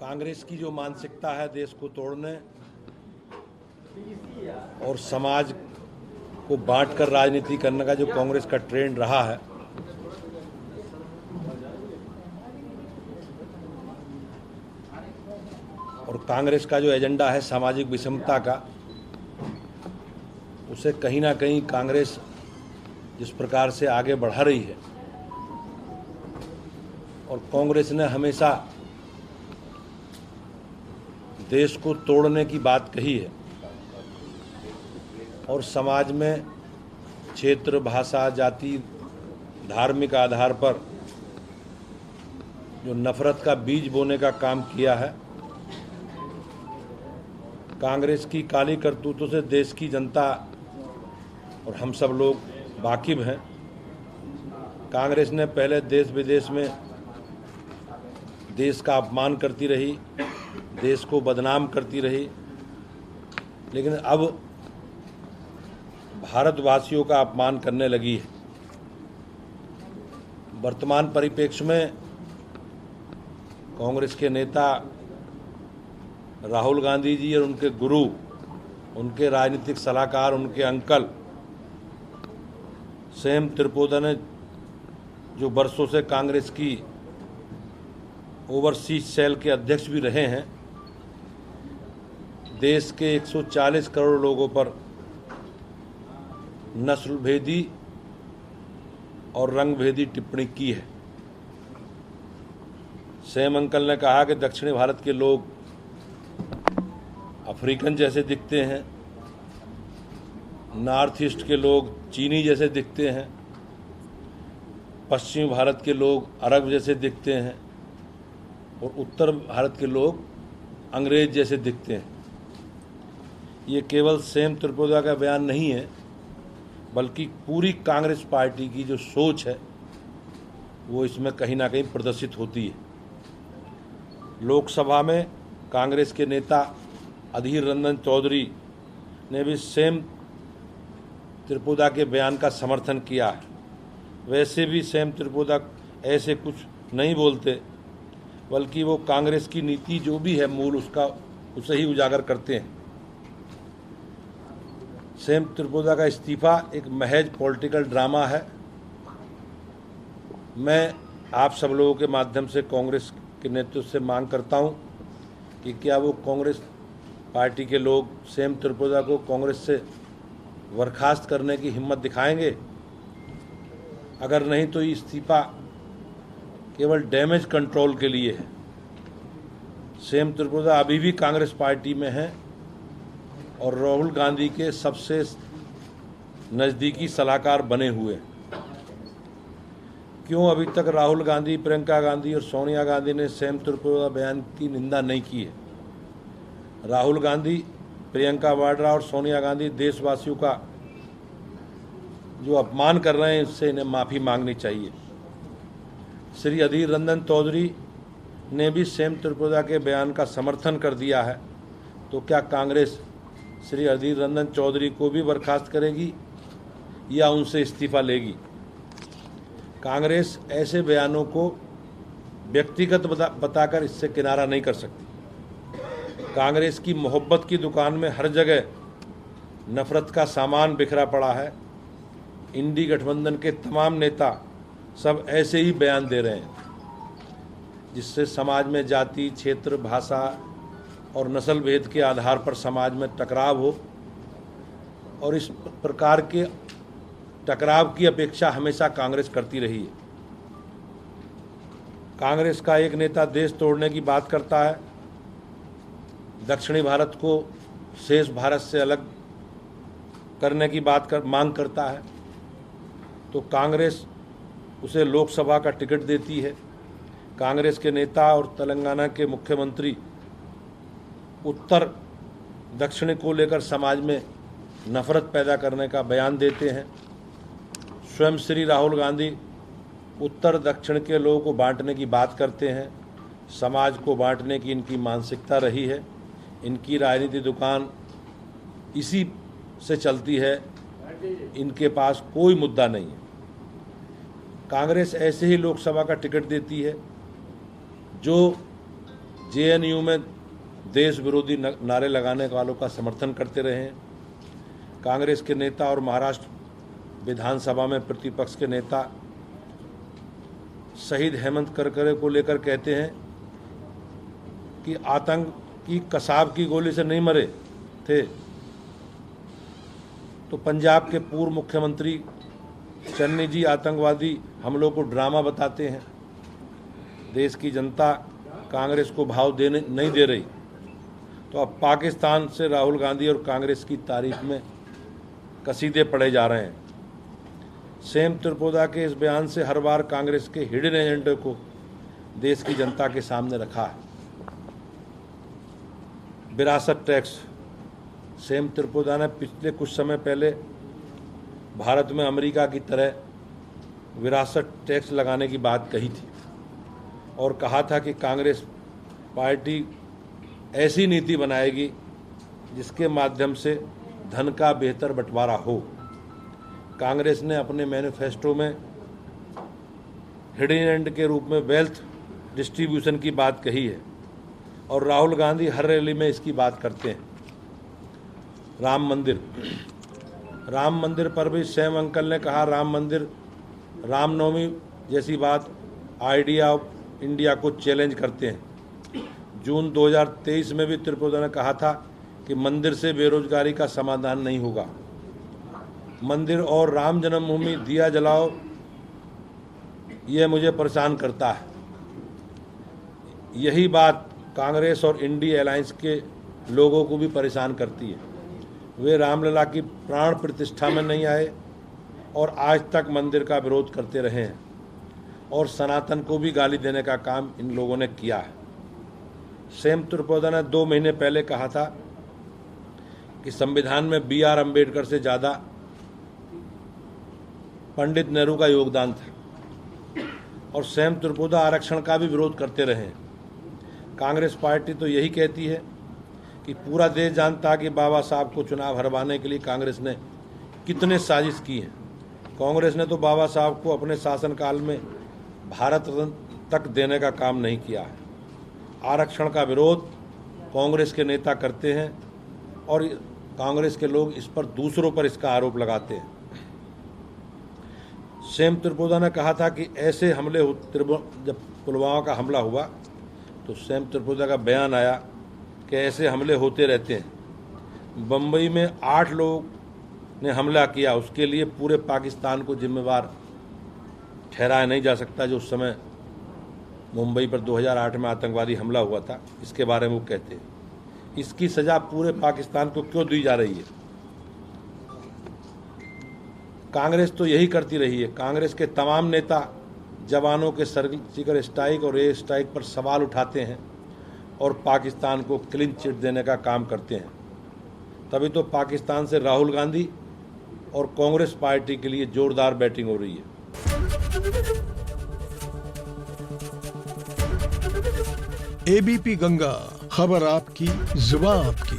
कांग्रेस की जो मानसिकता है देश को तोड़ने और समाज को बांटकर राजनीति करने का जो कांग्रेस का ट्रेंड रहा है, और कांग्रेस का जो एजेंडा है सामाजिक विषमता का, उसे कहीं ना कहीं कांग्रेस जिस प्रकार से आगे बढ़ा रही है, और कांग्रेस ने हमेशा देश को तोड़ने की बात कही है और समाज में क्षेत्र, भाषा, जाति, धार्मिक आधार पर जो नफरत का बीज बोने का काम किया है। कांग्रेस की काली करतूतों से देश की जनता और हम सब लोग वाकिफ हैं। कांग्रेस ने पहले देश विदेश में देश का अपमान करती रही, देश को बदनाम करती रही, लेकिन अब भारतवासियों का अपमान करने लगी है। वर्तमान परिप्रेक्ष्य में कांग्रेस के नेता राहुल गांधी जी और उनके गुरु, उनके राजनीतिक सलाहकार, उनके अंकल सेम त्रिपुरा ने जो वर्षों से कांग्रेस की ओवरसीज सेल के अध्यक्ष भी रहे हैं, देश के 140 करोड़ लोगों पर नस्लभेदी और रंगभेदी टिप्पणी की है। सेम अंकल ने कहा कि दक्षिणी भारत के लोग अफ्रीकन जैसे दिखते हैं, नॉर्थ ईस्ट के लोग चीनी जैसे दिखते हैं, पश्चिमी भारत के लोग अरब जैसे दिखते हैं और उत्तर भारत के लोग अंग्रेज जैसे दिखते हैं। ये केवल सेम त्रिपुरा का बयान नहीं है, बल्कि पूरी कांग्रेस पार्टी की जो सोच है वो इसमें कहीं ना कहीं प्रदर्शित होती है। लोकसभा में कांग्रेस के नेता अधीर रंजन चौधरी ने भी सेम त्रिपुरा के बयान का समर्थन किया है। वैसे भी सेम त्रिपुरा ऐसे कुछ नहीं बोलते, बल्कि वो कांग्रेस की नीति जो भी है मूल उसका उसे ही उजागर करते हैं। सेम त्रिपुरा का इस्तीफा एक महज पॉलिटिकल ड्रामा है। मैं आप सब लोगों के माध्यम से कांग्रेस के नेतृत्व से मांग करता हूं कि क्या वो कांग्रेस पार्टी के लोग सेम त्रिपुरा को कांग्रेस से बर्खास्त करने की हिम्मत दिखाएंगे। अगर नहीं तो ये इस्तीफा केवल डैमेज कंट्रोल के लिए है। सेम त्रिपुरा अभी भी कांग्रेस पार्टी में है और राहुल गांधी के सबसे नज़दीकी सलाहकार बने हुए। क्यों अभी तक राहुल गांधी, प्रियंका गांधी और सोनिया गांधी ने सेम त्रिपुरा बयान की निंदा नहीं की है? राहुल गांधी, प्रियंका वाड्रा और सोनिया गांधी देशवासियों का जो अपमान कर रहे हैं, इससे इन्हें माफ़ी मांगनी चाहिए। श्री अधीर रंजन चौधरी ने भी सेम त्रिपुरा के बयान का समर्थन कर दिया है, तो क्या कांग्रेस श्री अधीर रंजन चौधरी को भी बर्खास्त करेगी या उनसे इस्तीफा लेगी? कांग्रेस ऐसे बयानों को व्यक्तिगत बताकर इससे किनारा नहीं कर सकती। कांग्रेस की मोहब्बत की दुकान में हर जगह नफरत का सामान बिखरा पड़ा है। इंडी गठबंधन के तमाम नेता सब ऐसे ही बयान दे रहे हैं, जिससे समाज में जाति, क्षेत्र, भाषा और नस्ल भेद के आधार पर समाज में टकराव हो, और इस प्रकार के टकराव की अपेक्षा हमेशा कांग्रेस करती रही है। कांग्रेस का एक नेता देश तोड़ने की बात करता है, दक्षिणी भारत को शेष भारत से अलग करने की मांग करता है, तो कांग्रेस उसे लोकसभा का टिकट देती है। कांग्रेस के नेता और तेलंगाना के मुख्यमंत्री उत्तर दक्षिण को लेकर समाज में नफरत पैदा करने का बयान देते हैं। स्वयं श्री राहुल गांधी उत्तर दक्षिण के लोगों को बांटने की बात करते हैं। समाज को बांटने की इनकी मानसिकता रही है। इनकी राजनीति दुकान इसी से चलती है। इनके पास कोई मुद्दा नहीं है। कांग्रेस ऐसे ही लोकसभा का टिकट देती है जो जेएनयू में देश विरोधी नारे लगाने वालों का समर्थन करते रहे हैं। कांग्रेस के नेता और महाराष्ट्र विधानसभा में प्रतिपक्ष के नेता शहीद हेमंत करकरे को लेकर कहते हैं कि आतंक की कसाब की गोली से नहीं मरे थे, तो पंजाब के पूर्व मुख्यमंत्री चन्नी जी आतंकवादी हमलों को ड्रामा बताते हैं। देश की जनता कांग्रेस को भाव देने नहीं दे रही, तो अब पाकिस्तान से राहुल गांधी और कांग्रेस की तारीफ में कसीदे पढ़े जा रहे हैं। सेम त्रिपुरा के इस बयान से हर बार कांग्रेस के हिडन एजेंडे को देश की जनता के सामने रखा है। विरासत टैक्स। सेम त्रिपुरा ने पिछले कुछ समय पहले भारत में अमेरिका की तरह विरासत टैक्स लगाने की बात कही थी और कहा था कि कांग्रेस पार्टी ऐसी नीति बनाएगी जिसके माध्यम से धन का बेहतर बंटवारा हो। कांग्रेस ने अपने मैनिफेस्टो में हिडन एजेंडे के रूप में वेल्थ डिस्ट्रीब्यूशन की बात कही है और राहुल गांधी हर रैली में इसकी बात करते हैं। राम मंदिर पर भी सैम अंकल ने कहा राम मंदिर, रामनवमी जैसी बात आइडिया ऑफ इंडिया को चैलेंज करते हैं। जून 2023 में भी त्रिपुरा ने कहा था कि मंदिर से बेरोजगारी का समाधान नहीं होगा। मंदिर और राम जन्मभूमि दिया जलाओ, यह मुझे परेशान करता है। यही बात कांग्रेस और इंडिया अलायंस के लोगों को भी परेशान करती है। वे रामलला की प्राण प्रतिष्ठा में नहीं आए और आज तक मंदिर का विरोध करते रहे हैं और सनातन को भी गाली देने का काम इन लोगों ने किया है। सेम त्रिपुरा ने 2 महीने पहले कहा था कि संविधान में BR अम्बेडकर से ज़्यादा पंडित नेहरू का योगदान था और सेम त्रिपुरा आरक्षण का भी विरोध करते रहे। कांग्रेस पार्टी तो यही कहती है कि पूरा देश जानता कि बाबा साहब को चुनाव हरवाने के लिए कांग्रेस ने कितने साजिश की है। कांग्रेस ने तो बाबा साहब को अपने शासनकाल में भारत रत्न तक देने का काम नहीं किया है। आरक्षण का विरोध कांग्रेस के नेता करते हैं और कांग्रेस के लोग इस पर दूसरों पर इसका आरोप लगाते हैं। सेम त्रिपुरा ने कहा था कि ऐसे हमले जब पुलवामा का हमला हुआ तो सेम त्रिपुरा का बयान आया कि ऐसे हमले होते रहते हैं। बम्बई में 8 लोग ने हमला किया, उसके लिए पूरे पाकिस्तान को जिम्मेवार ठहराया नहीं जा सकता। जो उस समय मुंबई पर 2008 में आतंकवादी हमला हुआ था, इसके बारे में वो कहते हैं। इसकी सजा पूरे पाकिस्तान को क्यों दी जा रही है? कांग्रेस तो यही करती रही है। कांग्रेस के तमाम नेता जवानों के सर्जिकल स्ट्राइक और एयर स्ट्राइक पर सवाल उठाते हैं और पाकिस्तान को क्लीन चिट देने का काम करते हैं। तभी तो पाकिस्तान से राहुल गांधी और कांग्रेस पार्टी के लिए जोरदार बैटिंग हो रही है। ABP गंगा, खबर आपकी, जुबान आपकी।